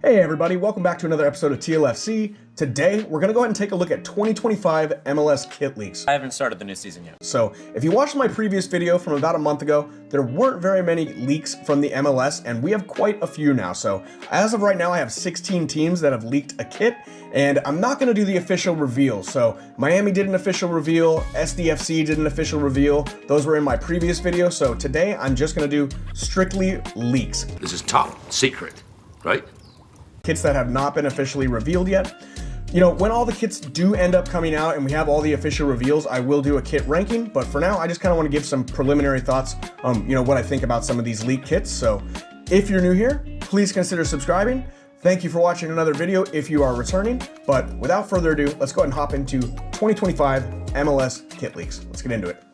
Hey everybody, welcome back to another episode of TLFC. Today, we're gonna go ahead and take a look at 2025 MLS Kit Leaks. I haven't started the new season yet. So, if you watched my previous video from about a month ago, there weren't very many leaks from the MLS, and we have quite a few now. So, as of right now, I have 16 teams that have leaked a kit, and I'm not gonna do the official reveal. So, Miami did an official reveal, SDFC did an official reveal. Those were in my previous video, so today, I'm just gonna do strictly leaks. This is top secret, right? Kits that have not been officially revealed yet. You know, when all the kits do end up coming out and we have all the official reveals, I will do a kit ranking, but for now, I just kind of want to give some preliminary thoughts on, what I think about some of these leaked kits. So if you're new here, please consider subscribing. Thank you for watching another video if you are returning, but without further ado, let's go ahead and hop into 2025 MLS Kit Leaks. Let's get into it.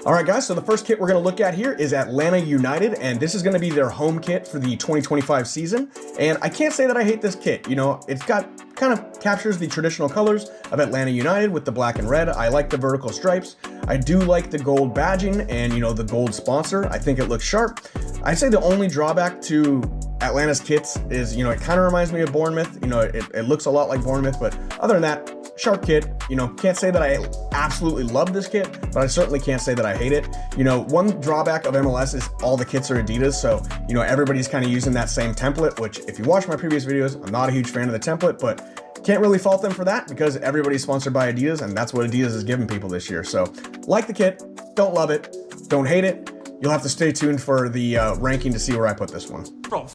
All right, guys, so the first kit we're going to look at here is Atlanta United, and this is going to be their home kit for the 2025 season. And I can't say that I hate this kit. It's got kind of captures the traditional colors of Atlanta United with the black and red. I like the vertical stripes. I do like the gold badging and, the gold sponsor. I think it looks sharp. I'd say the only drawback to Atlanta's kits is, it kind of reminds me of Bournemouth. It looks a lot like Bournemouth, but other than that, sharp kit. Can't say that I absolutely love this kit, but I certainly can't say that I hate it. One drawback of MLS is all the kits are Adidas, so everybody's kind of using that same template, which if you watch my previous videos, I'm not a huge fan of the template, but can't really fault them for that because everybody's sponsored by Adidas, and that's what Adidas is giving people this year. So like the kit, don't love it, don't hate it. You'll have to stay tuned for the ranking to see where I put this one. From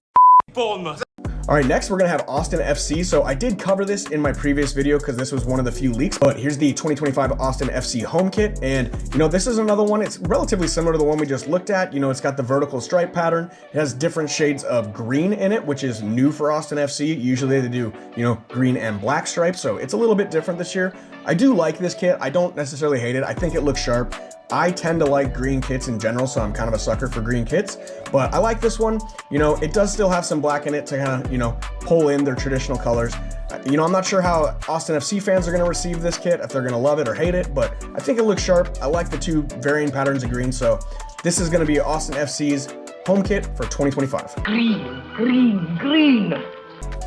Bournemouth. All right, next we're gonna have Austin FC. So I did cover this in my previous video because this was one of the few leaks, but here's the 2025 Austin FC home kit. And this is another one. It's relatively similar to the one we just looked at. It's got the vertical stripe pattern. It has different shades of green in it, which is new for Austin FC. Usually they do, green and black stripes. So it's a little bit different this year. I do like this kit. I don't necessarily hate it. I think it looks sharp. I tend to like green kits in general, so I'm kind of a sucker for green kits, but I like this one. It does still have some black in it to kind of, pull in their traditional colors. I'm not sure how Austin FC fans are going to receive this kit, if they're going to love it or hate it, but I think it looks sharp. I like the two varying patterns of green, so this is going to be Austin FC's home kit for 2025. Green, green, green.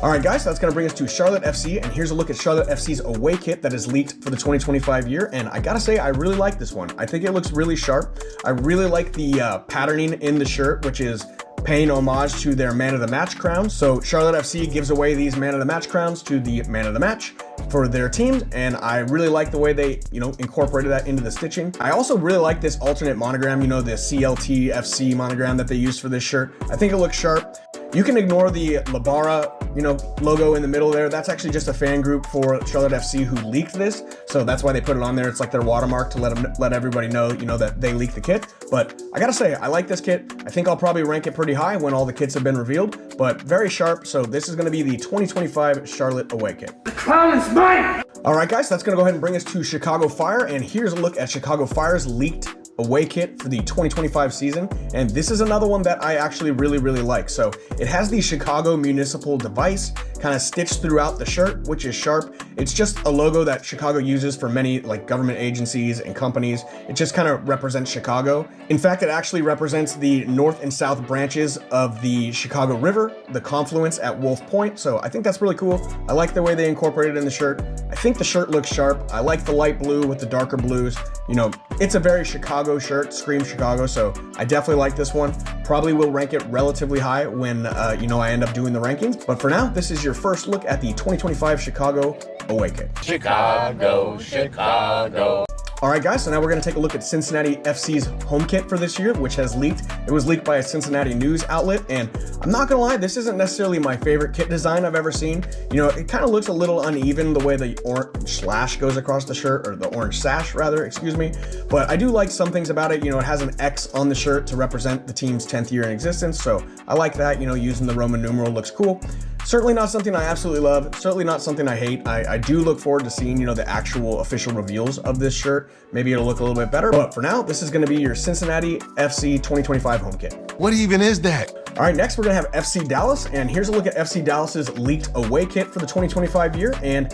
All right, guys, so that's going to bring us to Charlotte FC, and here's a look at Charlotte FC's away kit that is leaked for the 2025 year, and I gotta say, I really like this one. I think it looks really sharp. I really like the patterning in the shirt, which is paying homage to their Man of the Match crowns. So Charlotte FC gives away these Man of the Match crowns to the Man of the Match for their teams, and I really like the way they, incorporated that into the stitching. I also really like this alternate monogram, the CLT FC monogram that they used for this shirt. I think it looks sharp. You can ignore the Labara, logo in the middle there. That's actually just a fan group for Charlotte FC who leaked this. So that's why they put it on there. It's like their watermark to let everybody know, that they leaked the kit. But I gotta say, I like this kit. I think I'll probably rank it pretty high when all the kits have been revealed, but very sharp. So this is gonna be the 2025 Charlotte away kit. The crown is mine! All right, guys, that's gonna go ahead and bring us to Chicago Fire. And here's a look at Chicago Fire's leaked away kit for the 2025 season, and this is another one that I actually really like. So it has the Chicago municipal device kind of stitched throughout the shirt, which is sharp. It's just a logo that Chicago uses for many government agencies and companies. It just kind of represents Chicago. In fact, it actually represents the north and south branches of the Chicago River, the confluence at Wolf Point. So I think that's really cool. I like the way they incorporated it in the shirt. I think the shirt looks sharp. I like the light blue with the darker blues. It's a very Chicago shirt, scream Chicago, so I definitely like this one. Probably will rank it relatively high when, I end up doing the rankings. But for now, this is your first look at the 2025 Chicago away kit. Chicago, Chicago. All right, guys, so now we're gonna take a look at Cincinnati FC's home kit for this year, which has leaked. It was leaked by a Cincinnati news outlet, and I'm not gonna lie, this isn't necessarily my favorite kit design I've ever seen. It kind of looks a little uneven the way the orange slash goes across the shirt, or the orange sash rather, excuse me. But I do like some things about it. It has an X on the shirt to represent the team's 10th year in existence, so I like that. Using the Roman numeral looks cool. Certainly not something I absolutely love. Certainly not something I hate. I do look forward to seeing, the actual official reveals of this shirt. Maybe it'll look a little bit better. But for now, this is going to be your Cincinnati FC 2025 home kit. What even is that? All right, next we're gonna have FC Dallas, and here's a look at FC Dallas's leaked away kit for the 2025 year. And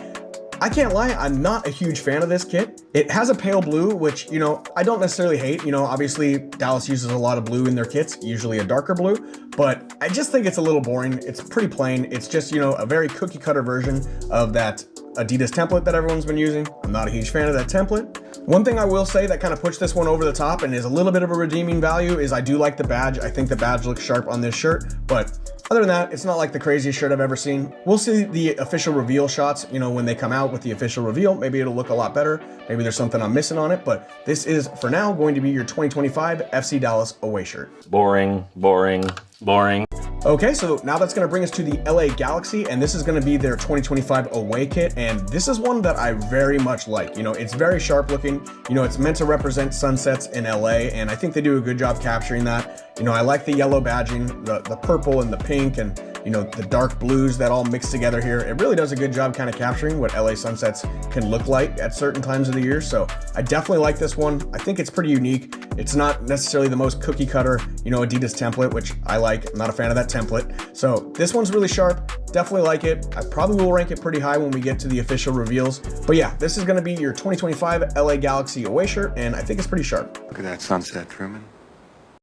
I can't lie, I'm not a huge fan of this kit. It has a pale blue, which, you know, I don't necessarily hate. You know, obviously Dallas uses a lot of blue in their kits, usually a darker blue, but I just think it's a little boring. It's pretty plain. It's just, you know, a very cookie cutter version of that Adidas template that everyone's been using. I'm not a huge fan of that template. One thing I will say that kind of pushed this one over the top and is a little bit of a redeeming value is I do like the badge. I think the badge looks sharp on this shirt, but other than that, it's not like the craziest shirt I've ever seen. We'll see the official reveal shots, you know, when they come out with the official reveal. Maybe it'll look a lot better. Maybe there's something I'm missing on it, but this is, for now, going to be your 2025 FC Dallas away shirt. Boring, boring, boring. Okay, so now that's gonna bring us to the LA Galaxy, and this is gonna be their 2025 away kit, and this is one that I very much like. You know, it's very sharp looking. You know, it's meant to represent sunsets in LA, and I think they do a good job capturing that. You know, I like the yellow badging, the purple and the pink, and you know, the dark blues that all mix together here. It really does a good job kind of capturing what LA sunsets can look like at certain times of the year. So I definitely like this one. I think it's pretty unique. It's not necessarily the most cookie cutter, you know, Adidas template, which I like. I'm not a fan of that template. So this one's really sharp. Definitely like it. I probably will rank it pretty high when we get to the official reveals. But yeah, this is going to be your 2025 LA Galaxy away shirt, and I think it's pretty sharp. Look at that sunset, Truman.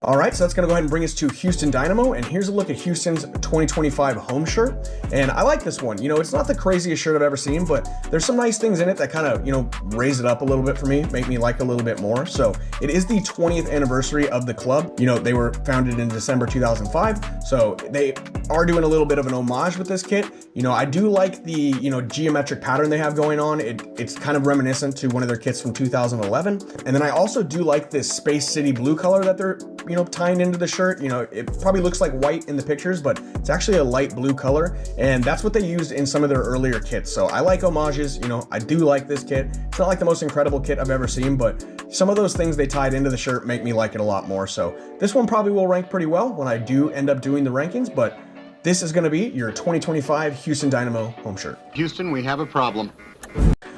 All right, so that's gonna go ahead and bring us to Houston Dynamo, and here's a look at Houston's 2025 home shirt. And I like this one. You know, it's not the craziest shirt I've ever seen, but there's some nice things in it that kind of, you know, raise it up a little bit for me, make me like a little bit more. So it is the 20th anniversary of the club. You know, they were founded in December 2005, so they are doing a little bit of an homage with this kit. You know, I do like the, you know, geometric pattern they have going on. It's kind of reminiscent to one of their kits from 2011. And then I also do like this Space City blue color that they're, you know, tying into the shirt. You know, it probably looks like white in the pictures, but it's actually a light blue color, and that's what they used in some of their earlier kits. So I like homages. You know, I do like this kit. It's not like the most incredible kit I've ever seen, but some of those things they tied into the shirt make me like it a lot more. So this one probably will rank pretty well when I do end up doing the rankings, but this is going to be your 2025 Houston Dynamo home shirt. Houston, we have a problem.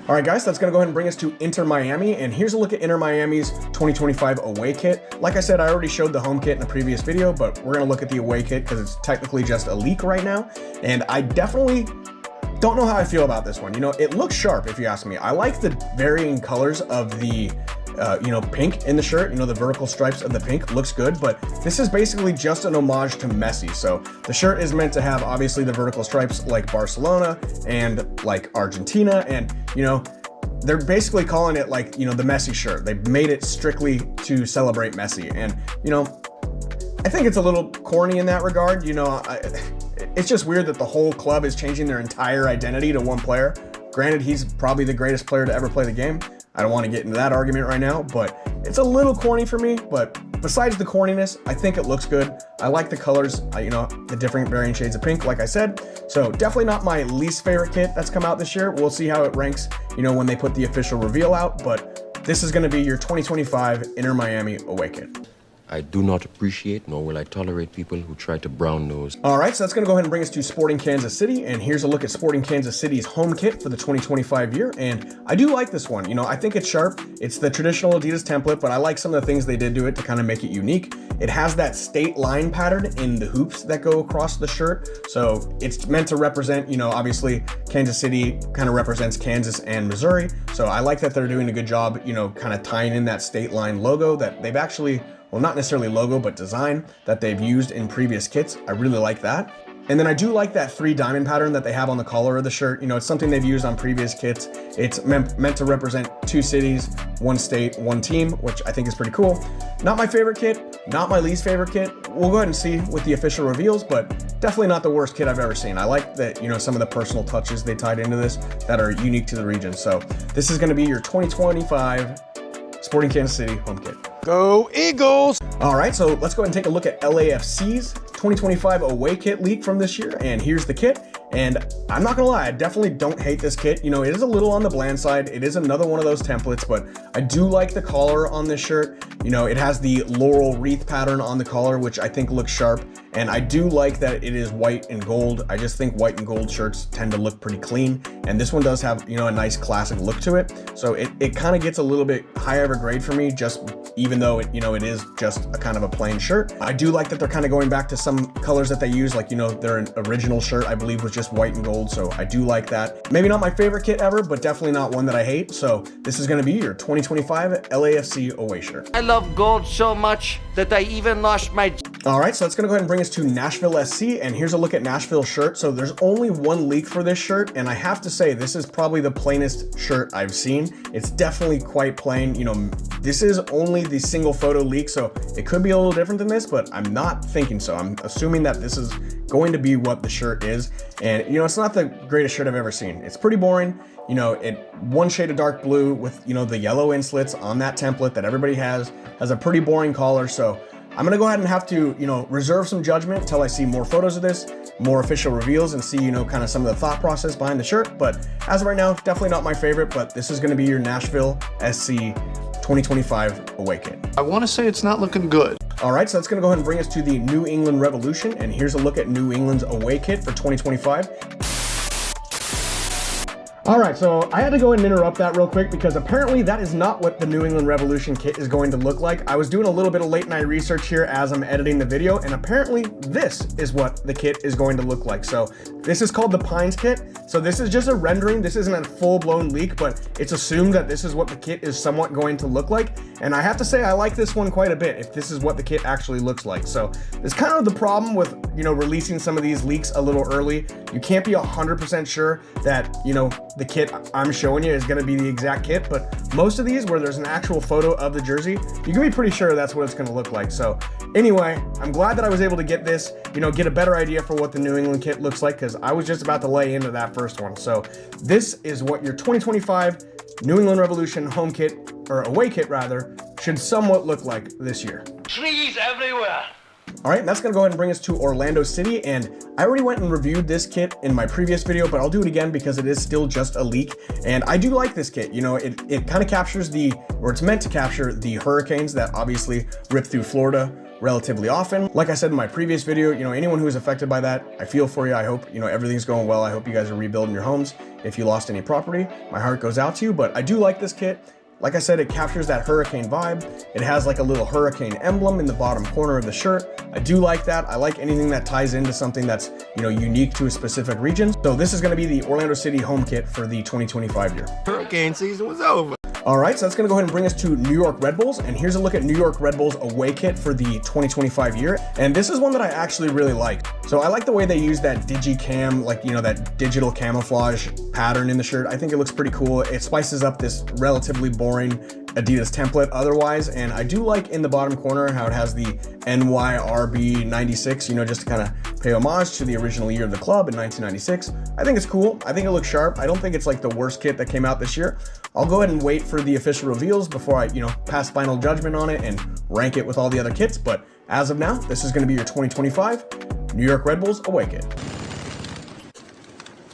All right, guys, that's going to go ahead and bring us to Inter Miami, and here's a look at Inter Miami's 2025 away kit. Like I said, I already showed the home kit in a previous video, but we're going to look at the away kit because it's technically just a leak right now, and I definitely don't know how I feel about this one. You know, it looks sharp if you ask me. I like the varying colors of the you know, pink in the shirt. You know, the vertical stripes of the pink looks good, but this is basically just an homage to Messi. So the shirt is meant to have obviously the vertical stripes like Barcelona and like Argentina, and you know, they're basically calling it like, you know, the Messi shirt. They made it strictly to celebrate Messi, and you know, I think it's a little corny in that regard. You know, it's just weird that the whole club is changing their entire identity to one player. Granted, he's probably the greatest player to ever play the game. I don't want to get into that argument right now, but it's a little corny for me. But besides the corniness, I think it looks good. I like the colors, you know, the different varying shades of pink, like I said. So definitely not my least favorite kit that's come out this year. We'll see how it ranks, you know, when they put the official reveal out. But this is going to be your 2025 Inter Miami away kit. I do not appreciate, nor will I tolerate people who try to brown nose. All right, so that's gonna go ahead and bring us to Sporting Kansas City, and here's a look at Sporting Kansas City's home kit for the 2025 year, and I do like this one. You know, I think it's sharp. It's the traditional Adidas template, but I like some of the things they did to it to kind of make it unique. It has that state line pattern in the hoops that go across the shirt, so it's meant to represent, you know, obviously Kansas City kind of represents Kansas and Missouri, so I like that they're doing a good job, you know, kind of tying in that state line logo that they've actually, well, not necessarily logo, but design that they've used in previous kits. I really like that. And then I do like that 3 diamond pattern that they have on the collar of the shirt. You know, it's something they've used on previous kits. It's meant to represent 2 cities, 1 state, 1 team, which I think is pretty cool. Not my favorite kit, not my least favorite kit. We'll go ahead and see with the official reveals, but definitely not the worst kit I've ever seen. I like that, you know, some of the personal touches they tied into this that are unique to the region. So this is going to be your 2025 Sporting Kansas City home kit. Go Eagles! All right, so let's go ahead and take a look at LAFC's 2025 away kit leak from this year, and here's the kit. And I'm not gonna lie, I definitely don't hate this kit. You know, it is a little on the bland side. It is another one of those templates, but I do like the collar on this shirt. You know, it has the laurel wreath pattern on the collar, which I think looks sharp. And I do like that it is white and gold. I just think white and gold shirts tend to look pretty clean. And this one does have, you know, a nice classic look to it. So it kind of gets a little bit higher of a grade for me just even though it, it is just a kind of a plain shirt. I do like that they're kind of going back to some colors that they use, like, their original shirt, I believe, was just white and gold, so I do like that. Maybe not my favorite kit ever, but definitely not one that I hate, so this is going to be your 2025 LAFC away shirt. I love gold so much that I even lost my... All right, so that's gonna go ahead and bring us to Nashville SC, and here's a look at Nashville's shirt. So there's only one leak for this shirt, and I have to say, this is probably the plainest shirt I've seen. It's definitely quite plain. This is only the single photo leak, so it could be a little different than this, but I'm not thinking so. I'm assuming that this is going to be what the shirt is, and it's not the greatest shirt I've ever seen. It's pretty boring. One shade of dark blue with, the yellow inslets on that template that everybody has a pretty boring collar, so I'm gonna go ahead and have to, reserve some judgment until I see more photos of this, more official reveals, and see, kind of some of the thought process behind the shirt. But as of right now, definitely not my favorite, but this is gonna be your Nashville SC 2025 away kit. I want to say it's not looking good. All right, so that's gonna go ahead and bring us to the New England Revolution, and here's a look at New England's away kit for 2025. All right, so I had to go ahead and interrupt that real quick because apparently that is not what the New England Revolution kit is going to look like. I was doing a little bit of late night research here as I'm editing the video, and apparently this is what the kit is going to look like. So this is called the Pines kit. So this is just a rendering. This isn't a full-blown leak, but it's assumed that this is what the kit is somewhat going to look like. And I have to say, I like this one quite a bit if this is what the kit actually looks like. So it's kind of the problem with, releasing some of these leaks a little early. You can't be 100% sure that, the kit I'm showing you is going to be the exact kit, but most of these where there's an actual photo of the jersey, you can be pretty sure that's what it's going to look like. So anyway, I'm glad that I was able to get this, get a better idea for what the New England kit looks like, because I was just about to lay into that first one. So this is what your 2025 New England Revolution home kit, or away kit rather, should somewhat look like this year. Trees everywhere. All right, that's gonna go ahead and bring us to Orlando City, and I already went and reviewed this kit in my previous video, but I'll do it again because it is still just a leak, and I do like this kit. It kind of captures it's meant to capture the hurricanes that obviously rip through Florida relatively often. Like I said in my previous video, anyone who is affected by that, I feel for you. I hope, everything's going well. I hope you guys are rebuilding your homes. If you lost any property, my heart goes out to you, but I do like this kit. Like I said, it captures that hurricane vibe. It has like a little hurricane emblem in the bottom corner of the shirt. I do like that. I like anything that ties into something that's, unique to a specific region. So this is going to be the Orlando City home kit for the 2025 year. Hurricane season was over. All right, so that's gonna go ahead and bring us to New York Red Bulls, and here's a look at New York Red Bulls away kit for the 2025 year. And this is one that I actually really like. So I like the way they use that digicam, like, that digital camouflage pattern in the shirt. I think it looks pretty cool. It spices up this relatively boring Adidas template otherwise, and I do like in the bottom corner how it has the NYRB 96, just to kind of pay homage to the original year of the club in 1996. I think it's cool. I think it looks sharp. I don't think it's like the worst kit that came out this year. I'll go ahead and wait for the official reveals before I, pass final judgment on it and rank it with all the other kits. But as of now, this is going to be your 2025 New York Red Bulls away kit.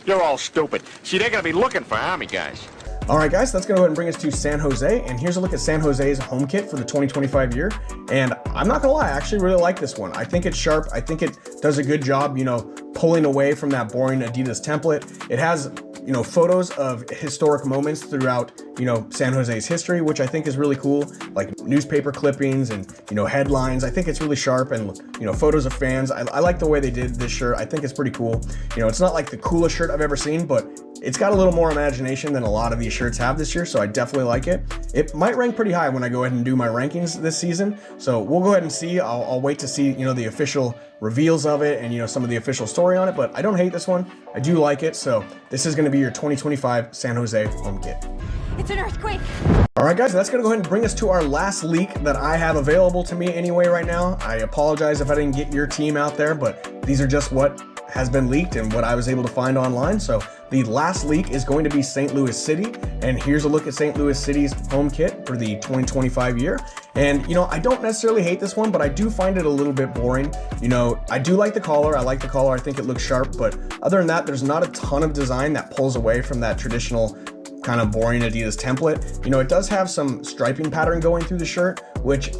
You're all stupid. See, they're gonna be looking for Army guys. All right, guys, that's gonna go ahead and bring us to San Jose, and here's a look at San Jose's home kit for the 2025 year. And I'm not gonna lie, I actually really like this one. I think it's sharp. I think it does a good job, pulling away from that boring Adidas template. It has, photos of historic moments throughout, San Jose's history, which I think is really cool, like newspaper clippings and, headlines. I think it's really sharp, and, photos of fans. I like the way they did this shirt. I think it's pretty cool. It's not like the coolest shirt I've ever seen, but it's got a little more imagination than a lot of these shirts have this year, so I definitely like it. It might rank pretty high when I go ahead and do my rankings this season, so we'll go ahead and see. I'll wait to see, the official reveals of it and, some of the official story on it, but I don't hate this one. I do like it, so this is going to be your 2025 San Jose home kit. It's an earthquake. All right, guys, that's going to go ahead and bring us to our last leak that I have available to me anyway right now. I apologize if I didn't get your team out there, but these are just what has been leaked and what I was able to find online. So the last leak is going to be St. Louis City, and here's a look at St. Louis City's home kit for the 2025 year. And I don't necessarily hate this one, but I do find it a little bit boring. I do like the collar. I like the collar. I think it looks sharp, but other than that, there's not a ton of design that pulls away from that traditional kind of boring Adidas template. It does have some striping pattern going through the shirt, which,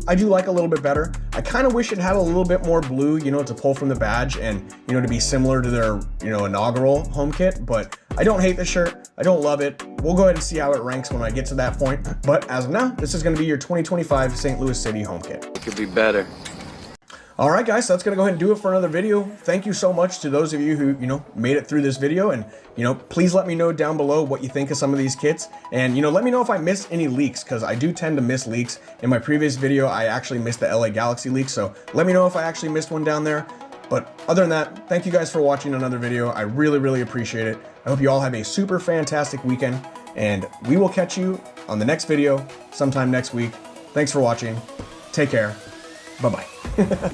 I do like a little bit better. I kind of wish it had a little bit more blue, to pull from the badge and, to be similar to their, inaugural home kit. But I don't hate this shirt. I don't love it. We'll go ahead and see how it ranks when I get to that point. But as of now, this is going to be your 2025 St. Louis City home kit. It could be better. All right, guys, so that's going to go ahead and do it for another video. Thank you so much to those of you who, made it through this video. And, please let me know down below what you think of some of these kits. And, let me know if I missed any leaks, because I do tend to miss leaks. In my previous video, I actually missed the LA Galaxy leak. So let me know if I actually missed one down there. But other than that, thank you guys for watching another video. I really, really appreciate it. I hope you all have a super fantastic weekend. And we will catch you on the next video sometime next week. Thanks for watching. Take care. Bye-bye.